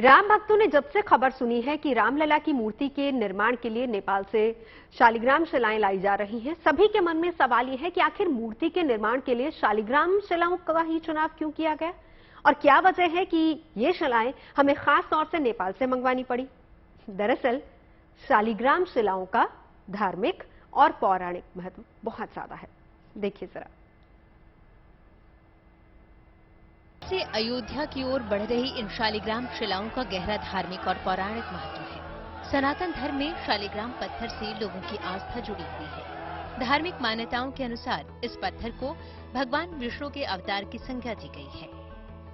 राम भक्तों ने जब से खबर सुनी है कि रामलला की मूर्ति के निर्माण के लिए नेपाल से शालिग्राम शिलाएं लाई जा रही हैं, सभी के मन में सवाल यह है कि आखिर मूर्ति के निर्माण के लिए शालिग्राम शिलाओं का ही चुनाव क्यों किया गया और क्या वजह है कि ये शिलाएं हमें खास तौर से नेपाल से मंगवानी पड़ी। दरअसल शालिग्राम शिलाओं का धार्मिक और पौराणिक महत्व बहुत ज्यादा है। देखिए जरा। से अयोध्या की ओर बढ़ रही इन शालिग्राम शिलाओं का गहरा धार्मिक और पौराणिक महत्व है। सनातन धर्म में शालिग्राम पत्थर से लोगों की आस्था जुड़ी हुई है। धार्मिक मान्यताओं के अनुसार इस पत्थर को भगवान विष्णु के अवतार की संज्ञा दी गई है।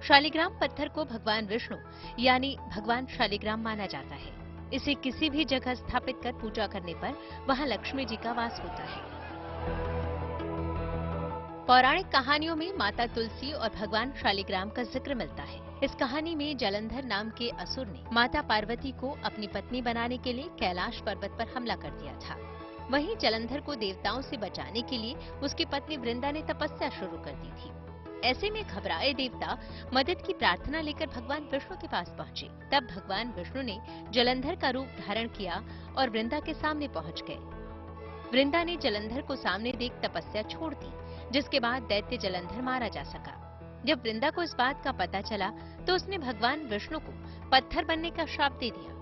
शालिग्राम पत्थर को भगवान विष्णु यानी भगवान शालिग्राम माना जाता है। इसे किसी भी जगह स्थापित कर पूजा करने पर वहां लक्ष्मी जी का वास होता है। पौराणिक कहानियों में माता तुलसी और भगवान शालिग्राम का जिक्र मिलता है। इस कहानी में जलंधर नाम के असुर ने माता पार्वती को अपनी पत्नी बनाने के लिए कैलाश पर्वत पर हमला कर दिया था। वहीं जलंधर को देवताओं से बचाने के लिए उसकी पत्नी वृंदा ने तपस्या शुरू कर दी थी। ऐसे में घबराए देवता मदद की प्रार्थना लेकर भगवान विष्णु के पास पहुंचे। तब भगवान विष्णु ने जलंधर का रूप धारण किया और वृंदा के सामने पहुंच गए। वृंदा ने जलंधर को सामने देख तपस्या छोड़ दी, जिसके बाद दैत्य जलंधर मारा जा सका। जब वृंदा को इस बात का पता चला तो उसने भगवान विष्णु को पत्थर बनने का श्राप दे दिया।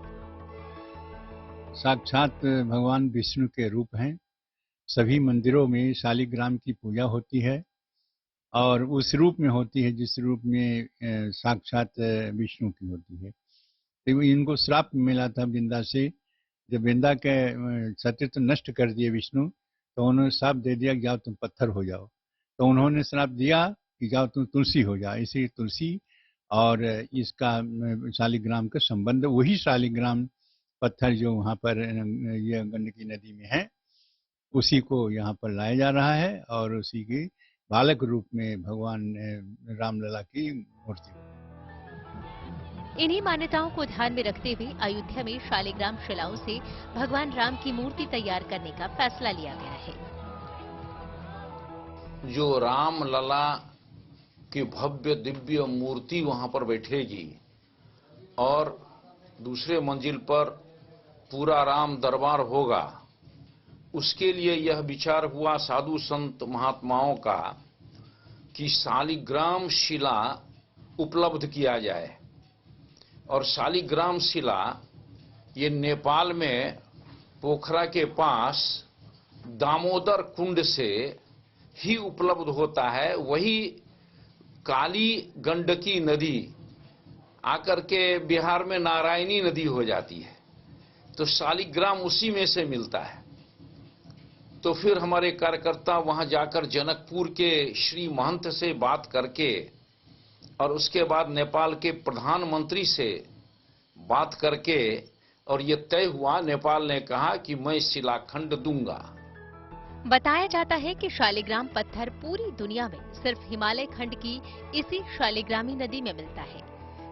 साक्षात भगवान विष्णु के रूप हैं। सभी मंदिरों में शालिग्राम की पूजा होती है और उस रूप में होती है जिस रूप में साक्षात विष्णु की होती है। तो इनको श्राप मिला था वृंदा से। जब वृंदा के सतीत्व नष्ट कर दिए विष्णु तो उन्होंने श्राप दे दिया कि जाओ तुम पत्थर हो जाओ। तो उन्होंने श्राप दिया कि जाओ तुम तुलसी हो जाओ। इसी तुलसी और इसका शालिग्राम का संबंध, वही शालिग्राम पत्थर जो वहाँ पर ये गंडकी नदी में है, उसी को यहाँ पर लाया जा रहा है और उसी के बालक रूप में भगवान रामलला की मूर्ति। इन्हीं मान्यताओं को ध्यान में रखते हुए अयोध्या में शालिग्राम शिलाओं से भगवान राम की मूर्ति तैयार करने का फैसला लिया गया है। जो रामलला की भव्य दिव्य मूर्ति वहां पर बैठेगी और दूसरे मंजिल पर पूरा राम दरबार होगा, उसके लिए यह विचार हुआ साधु संत महात्माओं का कि शालिग्राम शिला उपलब्ध किया जाए। और शालिग्राम शिला ये नेपाल में पोखरा के पास दामोदर कुंड से ही उपलब्ध होता है। वही काली गंडकी नदी आकर के बिहार में नारायणी नदी हो जाती है, तो शालिग्राम उसी में से मिलता है। तो फिर हमारे कार्यकर्ता वहां जाकर जनकपुर के श्री महंत से बात करके और उसके बाद नेपाल के प्रधानमंत्री से बात करके और ये तय हुआ, नेपाल ने कहा कि मैं शिलाखंड दूंगा। बताया जाता है कि शालिग्राम पत्थर पूरी दुनिया में सिर्फ हिमालय खंड की इसी शालिग्रामी नदी में मिलता है।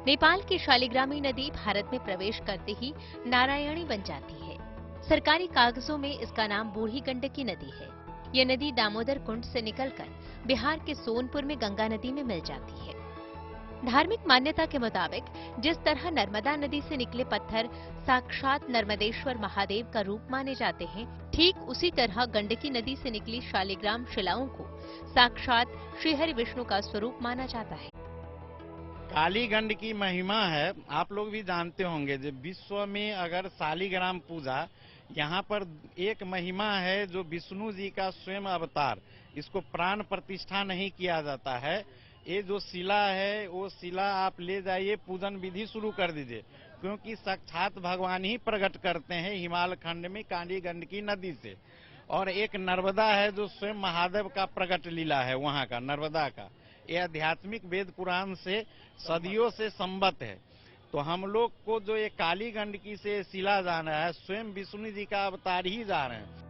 नेपाल की शालिग्रामी नदी भारत में प्रवेश करते ही नारायणी बन जाती है। सरकारी कागजों में इसका नाम बूढ़ी गंडकी नदी है। ये नदी दामोदर कुंड से निकलकर बिहार के सोनपुर में गंगा नदी में मिल जाती है। धार्मिक मान्यता के मुताबिक जिस तरह नर्मदा नदी से निकले पत्थर साक्षात नर्मदेश्वर महादेव का रूप माने जाते हैं, ठीक उसी तरह गंडकी नदी से निकली शालिग्राम शिलाओं को साक्षात श्रीहरि विष्णु का स्वरूप माना जाता है। कालीगंड की महिमा है, आप लोग भी जानते होंगे। जब विश्व में अगर शालिग्राम पूजा, यहाँ पर एक महिमा है जो विष्णु जी का स्वयं अवतार, इसको प्राण प्रतिष्ठा नहीं किया जाता है। ये जो शिला है वो शिला आप ले जाइए, पूजन विधि शुरू कर दीजिए, क्योंकि साक्षात भगवान ही प्रकट करते हैं हिमालय खंड में कालीगंड की नदी से। और एक नर्मदा है जो स्वयं महादेव का प्रकट लीला है वहाँ का, नर्मदा का। ये आध्यात्मिक वेद पुराण से सदियों से संबद्ध है। तो हम लोग को जो ये काली गंडकी से शिला जाना है, स्वयं विष्णु जी का अवतार ही जा रहे हैं।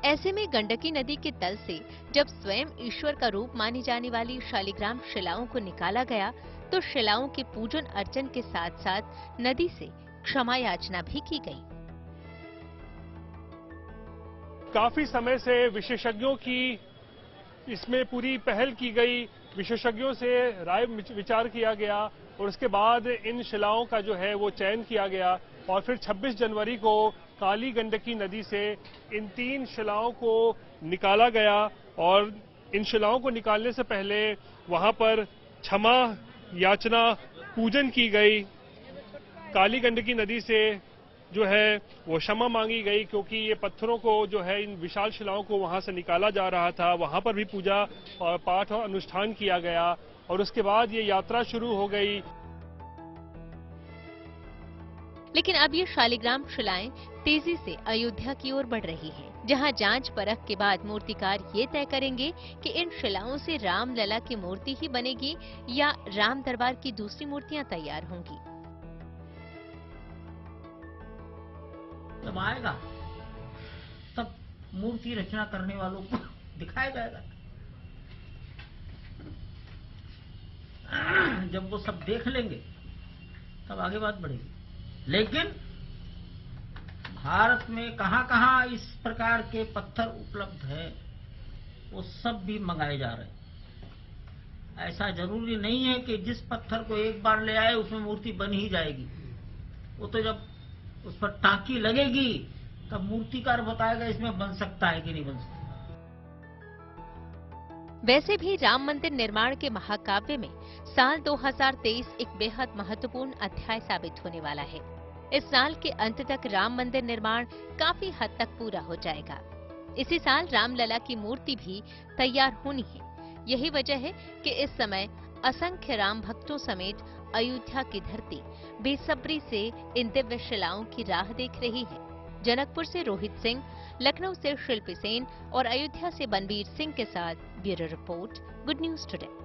ऐसे में गंडकी नदी के तल से जब स्वयं ईश्वर का रूप मानी जाने वाली शालिग्राम शिलाओं को निकाला गया तो शिलाओं के पूजन अर्चन के साथ साथ नदी से क्षमा याचना भी की गई। काफी समय से विशेषज्ञों की इसमें पूरी पहल की गई, विशेषज्ञों से राय विचार किया गया और उसके बाद इन शिलाओं का जो है वो चयन किया गया और फिर 26 जनवरी को काली गंडकी नदी से इन 3 शिलाओं को निकाला गया और इन शिलाओं को निकालने से पहले वहां पर क्षमा याचना पूजन की गई। काली गंडकी नदी से जो है वो क्षमा मांगी गई क्योंकि ये पत्थरों को जो है इन विशाल शिलाओं को वहां से निकाला जा रहा था। वहां पर भी पूजा और पाठ और अनुष्ठान किया गया और उसके बाद ये यात्रा शुरू हो गई। लेकिन अब ये शालिग्राम शिलाएं तेजी से अयोध्या की ओर बढ़ रही हैं, जहां जांच परख के बाद मूर्तिकार ये तय करेंगे कि इन शिलाओं से रामलला की मूर्ति ही बनेगी या राम दरबार की दूसरी मूर्तियां तैयार होंगी। जब आएगा तब मूर्ति रचना करने वालों को दिखाया जाएगा। जब वो सब देख लेंगे तब आगे बात बढ़ेगी। लेकिन भारत में कहां-कहां इस प्रकार के पत्थर उपलब्ध है वो सब भी मंगाए जा रहे हैं। ऐसा जरूरी नहीं है कि जिस पत्थर को एक बार ले आए उसमें मूर्ति बन ही जाएगी। वो तो जब उस पर टांकी लगेगी तब मूर्तिकार बताएगा इसमें बन सकता है कि नहीं बन सकता। वैसे भी राम मंदिर निर्माण के महाकाव्य में साल 2023 एक बेहद महत्वपूर्ण अध्याय साबित होने वाला है। इस साल के अंत तक राम मंदिर निर्माण काफी हद तक पूरा हो जाएगा। इसी साल रामलला की मूर्ति भी तैयार होनी है। यही वजह है कि इस समय असंख्य राम भक्तों समेत अयोध्या की धरती बेसब्री से इन दिव्य शिलाओं की राह देख रही है। जनकपुर से रोहित सिंह, लखनऊ से शिल्पी सेन और अयोध्या से बनवीर सिंह के साथ bureau report, good news today.